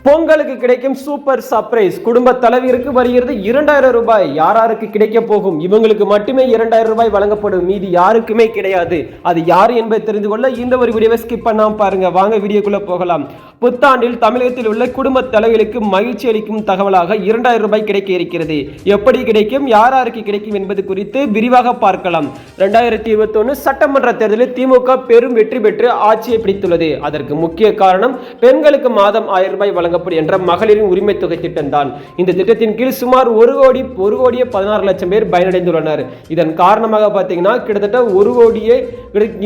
பொங்கலுக்கு கிடைக்கும் super surprise. குடும்ப தலைவிற்கு வருகிறது 2000 ரூபாய். யாராருக்கு கிடைக்க போகும்? இவங்களுக்கு மட்டுமே 2000 ரூபாய் வழங்கப்படும், மீதி யாருக்குமே கிடையாது. அது யார் என்பதை தெரிந்து கொள்ள இந்த ஒரு வீடியோவை ஸ்கிப் பண்ணாம பாருங்க. வாங்க வீடியோக்குள்ள போகலாம். புத்தாண்டில் தமிழகத்தில் உள்ள குடும்ப தலைவிகளுக்கு மகிழ்ச்சி அளிக்கும் தகவலாக 2000 ரூபாய் கிடைக்க இருக்கிறது. எப்படி கிடைக்கும், யாராருக்கு கிடைக்கும் என்பது குறித்து விரிவாக பார்க்கலாம். 2021 சட்டமன்ற தேர்தலில் திமுக பெரும் வெற்றி பெற்று ஆட்சியை பிடித்துள்ளது. அதற்கு முக்கிய காரணம் பெண்களுக்கு மாதம் 1000 ரூபாய் வழங்கப்படும் என்ற மகளிரின் உரிமை தொகை திட்டம் தான். இந்த திட்டத்தின் கீழ் சுமார் 1,16,00,000 பேர் பயனடைந்துள்ளனர். இதன் காரணமாக பார்த்தீங்கன்னா கிட்டத்தட்ட 1 கோடியே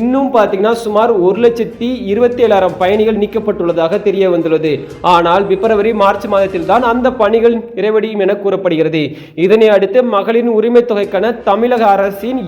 இன்னும் பார்த்தீங்கன்னா சுமார் 1,27,000 பயணிகள் நீக்கப்பட்டுள்ளதாக தெரிய வந்துள்ளது. ஆனால் பிப்ரவரி மார்ச் மாதத்தில் தான் அந்த பணிகள் நிறைவடையும் என கூறப்படுகிறது. இதனை அடுத்து மகளிரின் உரிமை தொகைக்கான தமிழக அரசின்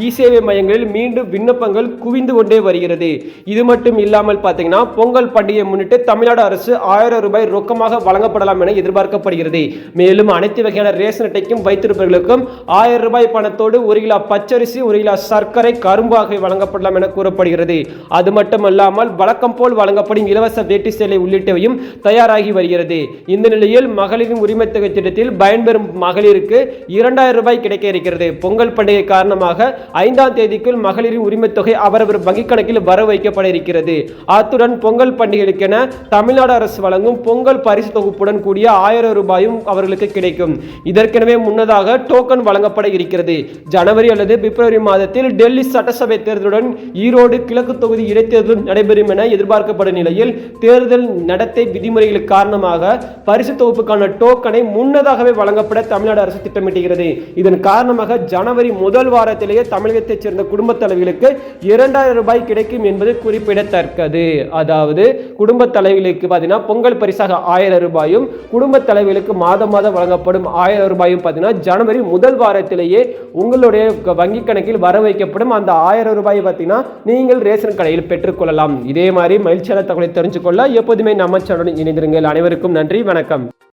இ-சேவை மையங்களில் மீண்டும் விண்ணப்பங்கள் குவிந்து கொண்டே வருகிறது. இது மட்டும் இல்லாமல் பார்த்தீங்கன்னா பொங்கல் பண்டிகையை முன்னிட்டு தமிழ்நாடு அரசு 1000 ரூபாய் ரொக்கமாக வழங்கப்படலாம் என எதிர்பார்க்கப்படுகிறது. மேலும் அனைத்து வகையான ரேஷன் அட்டைக்கும் வைத்திருப்பவர்களுக்கும் 1000 ரூபாய் பணத்தோடு 1 கிலோ பச்சரிசி, 1 கிலோ சர்க்கரை, கரும்பு ஆகிய வழங்கப்படலாம் என கூறப்படுகிறது. அது மட்டுமல்லாமல் வழக்கம் போல் வழங்கப்படும் இலவச வேட்டி சேலை உள்ளிட்டவையும் தயாராகி வருகிறது. இந்த நிலையில் மகளிரின் உரிமை தொகை திட்டத்தில் பயன்பெறும் மகளிருக்கு 2000 ரூபாய் கிடைக்க இருக்கிறது. பொங்கல் பண்டிகை காரணமாக 5ஆம் தேதிக்குள் மகளிரின் உரிமை தொகை அவரவர் வங்கிக் கணக்கில் வர வைக்கப்பட இருக்கிறது. அத்துடன் பொங்கல் பண்டிகைக்கென தமிழ்நாடு அரசு வழங்கும் பொங்கல் பரிசு தொகுப்புடன் கூடிய 1000 ரூபாயும் அவர்களுக்கு கிடைக்கும். இதற்கெனவே முன்னதாக டோக்கன் வழங்கப்பட இருக்கிறது. ஜனவரி அல்லது பிப்ரவரி மாதத்தில் டெல்லி சட்டசபை தேர்தலுடன் ஈரோடு கிழக்கு தொகுதி இடைத்தேர்தல் நடைபெறும் என எதிர்பார்க்கப்படும் நிலையில் தேர்தல் நடத்தை விதிமுறைகள் காரணமாக பரிசு தொகுப்புக்கான டோக்கனை முன்னதாகவே வழங்கப்பட தமிழ்நாடு அரசு திட்டமிட்டுகிறது. இதன் காரணமாக ஜனவரி முதல் வாரத்திலேயே தமிழகத்தைச் சேர்ந்த குடும்ப தலைவிகளுக்கு 2000 ரூபாய் கிடைக்கும் என்பது குறிப்பிடத்தக்கது. அதாவது குடும்ப தலைவிகளுக்கு பார்த்தீங்கன்னா பொங்கல் பரிசாக 1000 ரூபாயும், குடும்ப தலைவிகளுக்கு மாதம் வழங்கப்படும் 1000 ரூபாயும் பார்த்தீங்கன்னா ஜனவரி முதல் வாரத்திலேயே உங்களுடைய வங்கி கணக்கில் வர வைக்கப்படும். அந்த 1000 ரூபாய் பார்த்தீங்கன்னா நீங்கள் ரேஷன் கடையில் பெற்றுக்கொள்ளலாம். இதே மாதிரி மகிழ்ச்சியான தகவலை தெரிஞ்சுக்கொள்ள எப்போதுமே நம்ம சேனலுடன் இணைந்திருங்கள். அனைவருக்கும் நன்றி, வணக்கம்.